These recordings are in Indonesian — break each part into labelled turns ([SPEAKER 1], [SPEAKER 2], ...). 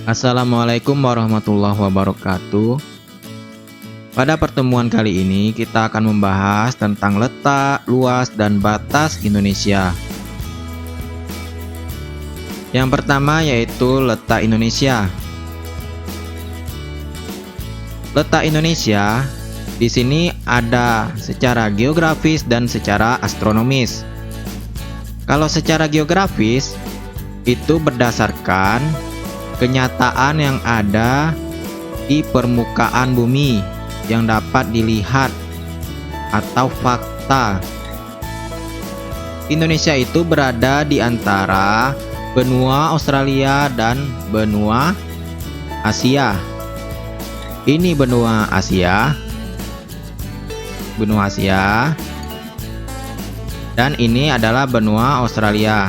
[SPEAKER 1] Assalamualaikum warahmatullahi wabarakatuh. Pada pertemuan kali ini kita akan membahas tentang letak, luas, dan batas Indonesia. Yang pertama yaitu letak Indonesia. Letak Indonesia di sini ada secara geografis dan secara astronomis. Kalau secara geografis itu berdasarkan kenyataan yang ada di permukaan bumi yang dapat dilihat atau fakta. Indonesia itu berada di antara benua Australia dan benua Asia. Ini benua Asia. Dan ini adalah benua Australia.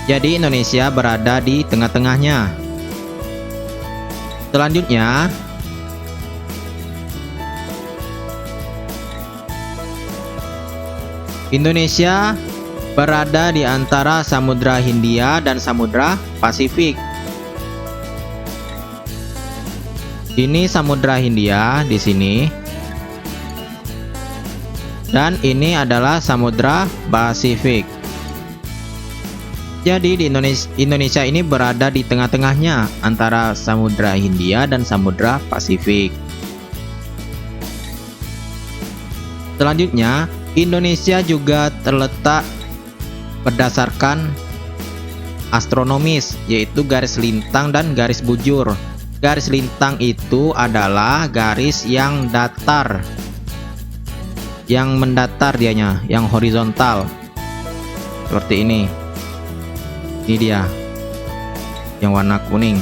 [SPEAKER 1] Jadi Indonesia berada di tengah-tengahnya. Selanjutnya, Indonesia berada di antara Samudra Hindia dan Samudra Pasifik. Ini Samudra Hindia di sini. Dan ini adalah Samudra Pasifik. Jadi di Indonesia ini berada di tengah-tengahnya antara Samudra Hindia dan Samudra Pasifik. Selanjutnya, Indonesia juga terletak berdasarkan astronomis, yaitu garis lintang dan garis bujur. Garis lintang itu adalah garis yang datar, yang mendatar dianya, yang horizontal. Seperti ini. Ini dia yang warna kuning.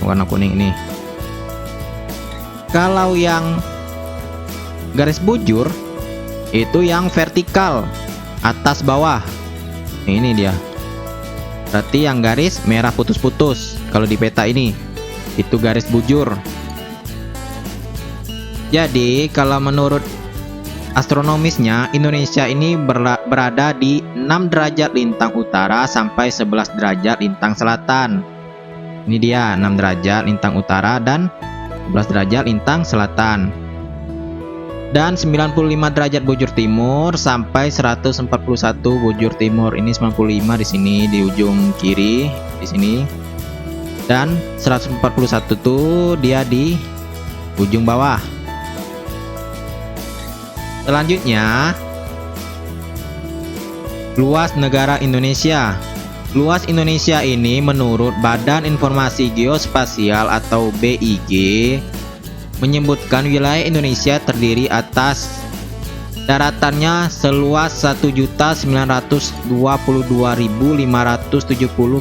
[SPEAKER 1] Warna kuning ini. Kalau yang garis bujur itu yang vertikal, atas bawah. Ini dia. Berarti yang garis merah putus-putus kalau di peta ini itu garis bujur. Jadi kalau menurut astronomisnya, Indonesia ini berada di 6 derajat lintang utara sampai 11 derajat lintang selatan. Ini dia 6 derajat lintang utara dan 11 derajat lintang selatan. Dan 95 derajat bujur timur sampai 141 bujur timur. Ini 95 di sini di ujung kiri di sini. Dan 141 tuh dia di ujung bawah. Selanjutnya, luas negara Indonesia. Luas Indonesia ini menurut Badan Informasi Geospasial atau BIG menyebutkan wilayah Indonesia terdiri atas daratannya seluas 1.922.570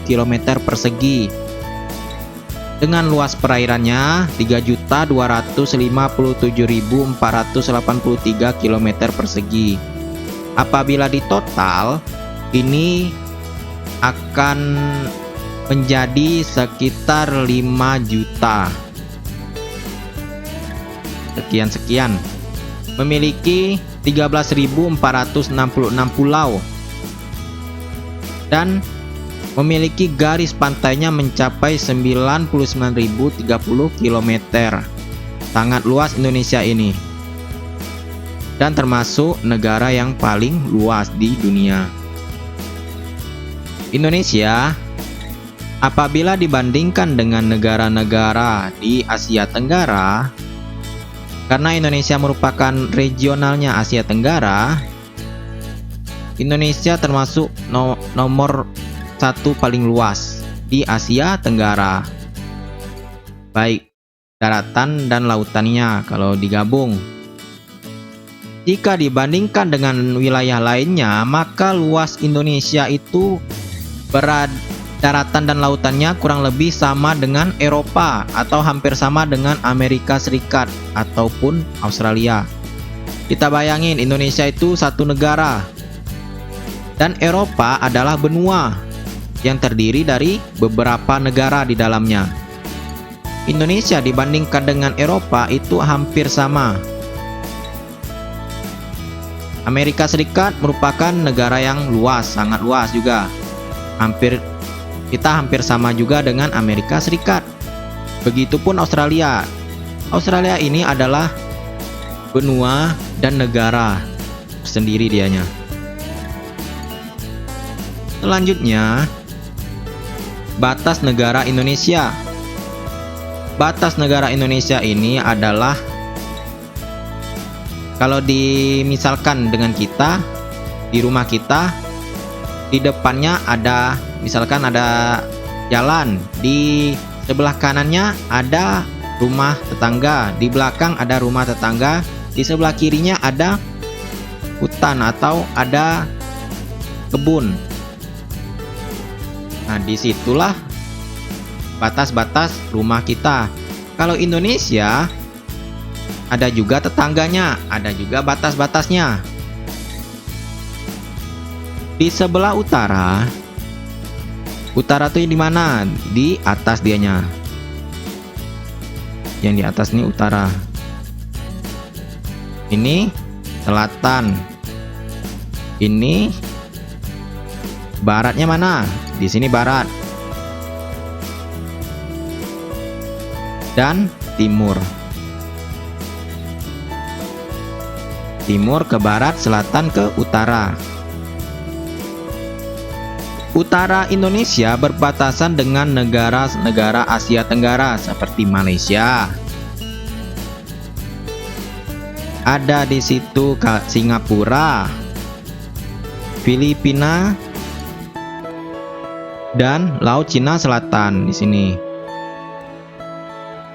[SPEAKER 1] km persegi dengan luas perairannya 3.257.483 km persegi. Apabila ditotal, ini akan menjadi sekitar 5 juta. Sekian. Memiliki 13.466 pulau dan memiliki garis pantainya mencapai 99.030 km. Sangat luas Indonesia ini. Dan termasuk negara yang paling luas di dunia. Indonesia apabila dibandingkan dengan negara-negara di Asia Tenggara, karena Indonesia merupakan regionalnya Asia Tenggara, Indonesia termasuk nomor 1 paling luas di Asia Tenggara, baik daratan dan lautannya kalau digabung. Jika dibandingkan dengan wilayah lainnya, maka luas Indonesia itu daratan dan lautannya kurang lebih sama dengan Eropa atau hampir sama dengan Amerika Serikat ataupun Australia. Kita bayangin Indonesia itu satu negara dan Eropa adalah benua yang terdiri dari beberapa negara di dalamnya. Indonesia dibandingkan dengan Eropa itu hampir sama. Amerika Serikat merupakan negara yang luas, sangat luas juga. Hampir kita hampir sama juga dengan Amerika Serikat. Begitupun Australia. Australia ini adalah benua dan negara sendiri dianya. Selanjutnya, batas negara Indonesia. Batas negara Indonesia ini adalah, kalau dimisalkan dengan kita di rumah kita, di depannya ada, misalkan ada jalan, di sebelah kanannya ada rumah tetangga, di belakang ada rumah tetangga, di sebelah kirinya ada hutan atau ada kebun. Nah, disitulah batas-batas rumah kita. Kalau Indonesia, ada juga tetangganya, ada juga batas-batasnya. Di sebelah utara, utara tuh di mana? Di atas dianya. Yang di atas ini utara. Ini selatan. Ini baratnya mana? Di sini barat. Dan timur. Timur ke barat, selatan ke utara. Utara Indonesia berbatasan dengan negara-negara Asia Tenggara seperti Malaysia. Ada di situ Singapura, Filipina, dan Laut Cina Selatan di sini.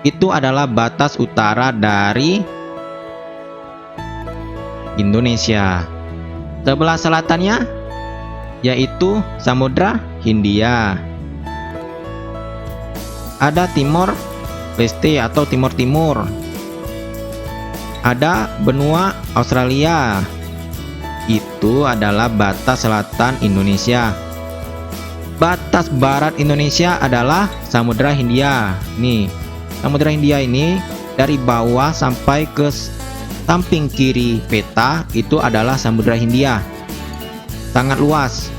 [SPEAKER 1] Itu adalah batas utara dari Indonesia. Sebelah selatannya yaitu Samudra Hindia. Ada Timor Leste atau Timur Timur. Ada benua Australia. Itu adalah batas selatan Indonesia. Batas barat Indonesia adalah Samudra Hindia. Nih, Samudra Hindia ini dari bawah sampai ke samping kiri peta itu adalah Samudra Hindia. Sangat luas.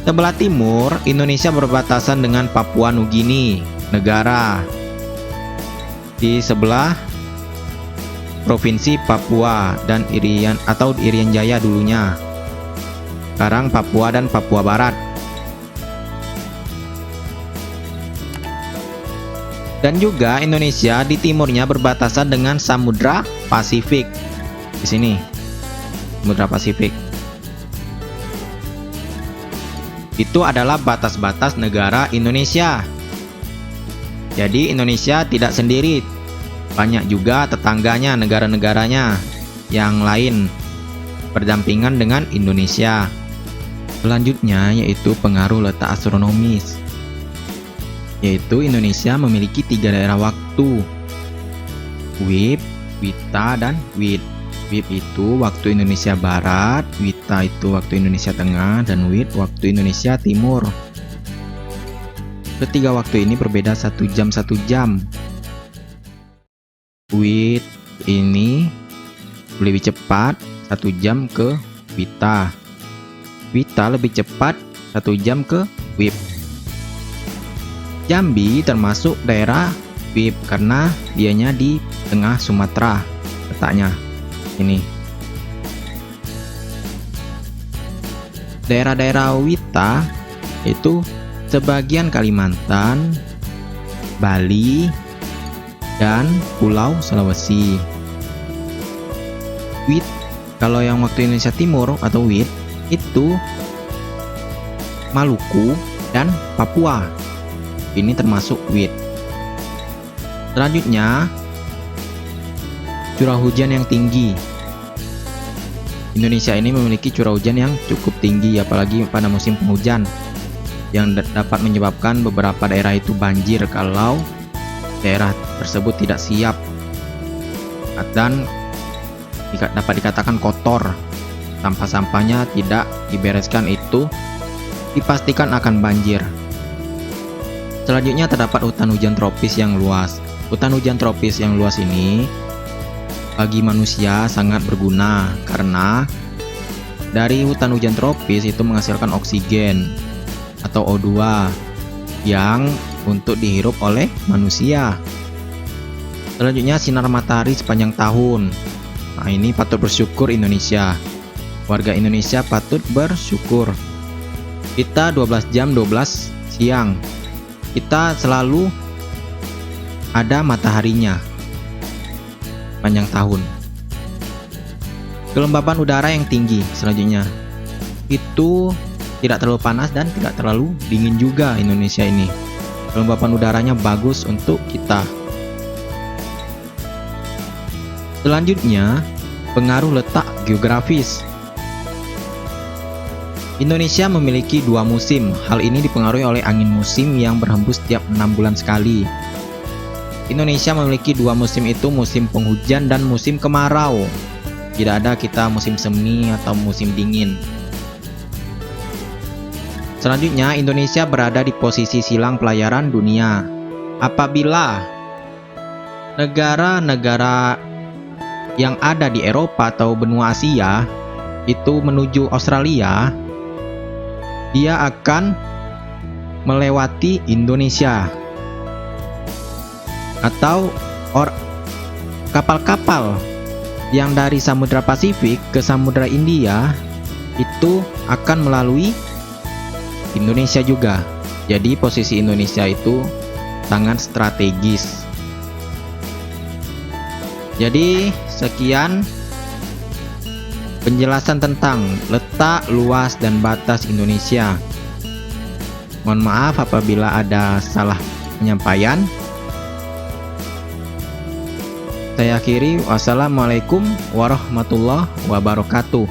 [SPEAKER 1] Sebelah timur, Indonesia berbatasan dengan Papua Nugini, negara. Di sebelah Provinsi Papua dan Irian atau Irian Jaya dulunya. Sekarang Papua dan Papua Barat. Dan juga Indonesia di timurnya berbatasan dengan Samudra Pasifik. Di sini, Samudra Pasifik. Itu adalah batas-batas negara Indonesia. Jadi Indonesia tidak sendiri. Banyak juga tetangganya, negara-negaranya yang lain berdampingan dengan Indonesia. Selanjutnya yaitu pengaruh letak astronomis. Yaitu Indonesia memiliki 3 daerah waktu. WIB, WITA, dan WIT. WIB itu waktu Indonesia Barat, WITA itu waktu Indonesia Tengah, dan WIT waktu Indonesia Timur. Ketiga waktu ini berbeda 1 jam 1 jam. WIT ini lebih cepat 1 jam ke WITA. WITA lebih cepat 1 jam ke WIB. Jambi termasuk daerah WIB karena dianya di tengah Sumatera letaknya. Ini daerah-daerah WITA itu sebagian Kalimantan, Bali, dan Pulau Sulawesi. WIT kalau yang waktu Indonesia Timur atau WIT itu Maluku dan Papua. Ini termasuk WIT. Selanjutnya curah hujan yang tinggi. Indonesia ini memiliki curah hujan yang cukup tinggi apalagi pada musim penghujan yang dapat menyebabkan beberapa daerah itu banjir kalau daerah tersebut tidak siap dan dapat dikatakan kotor. Sampah-sampahnya tidak dibereskan itu dipastikan akan banjir. Selanjutnya terdapat hutan hujan tropis yang luas. Hutan hujan tropis yang luas ini bagi manusia sangat berguna karena dari hutan hujan tropis itu menghasilkan oksigen. atau O2 yang untuk dihirup oleh manusia. Selanjutnya sinar matahari sepanjang tahun. Nah, ini patut bersyukur Indonesia. Warga Indonesia patut bersyukur. Kita 12 jam 12 siang. Kita selalu ada mataharinya sepanjang tahun. Kelembapan udara yang tinggi selanjutnya. Itu tidak terlalu panas dan tidak terlalu dingin juga Indonesia ini. Kelembapan udaranya bagus untuk kita. Selanjutnya, pengaruh letak geografis. Indonesia memiliki 2 musim. Hal ini dipengaruhi oleh angin musim yang berhembus setiap 6 bulan sekali. Indonesia memiliki 2 musim, itu musim penghujan dan musim kemarau. Tidak ada kita musim semi atau musim dingin. Selanjutnya, Indonesia berada di posisi silang pelayaran dunia. Apabila negara-negara yang ada di Eropa atau benua Asia itu menuju Australia, dia akan melewati Indonesia. Atau kapal-kapal yang dari Samudra Pasifik ke Samudra India itu akan melalui Indonesia juga. Jadi posisi Indonesia itu sangat strategis. Jadi sekian penjelasan tentang letak, luas, dan batas Indonesia. Mohon maaf apabila ada salah penyampaian. Saya akhiri, wassalamualaikum warahmatullahi wabarakatuh.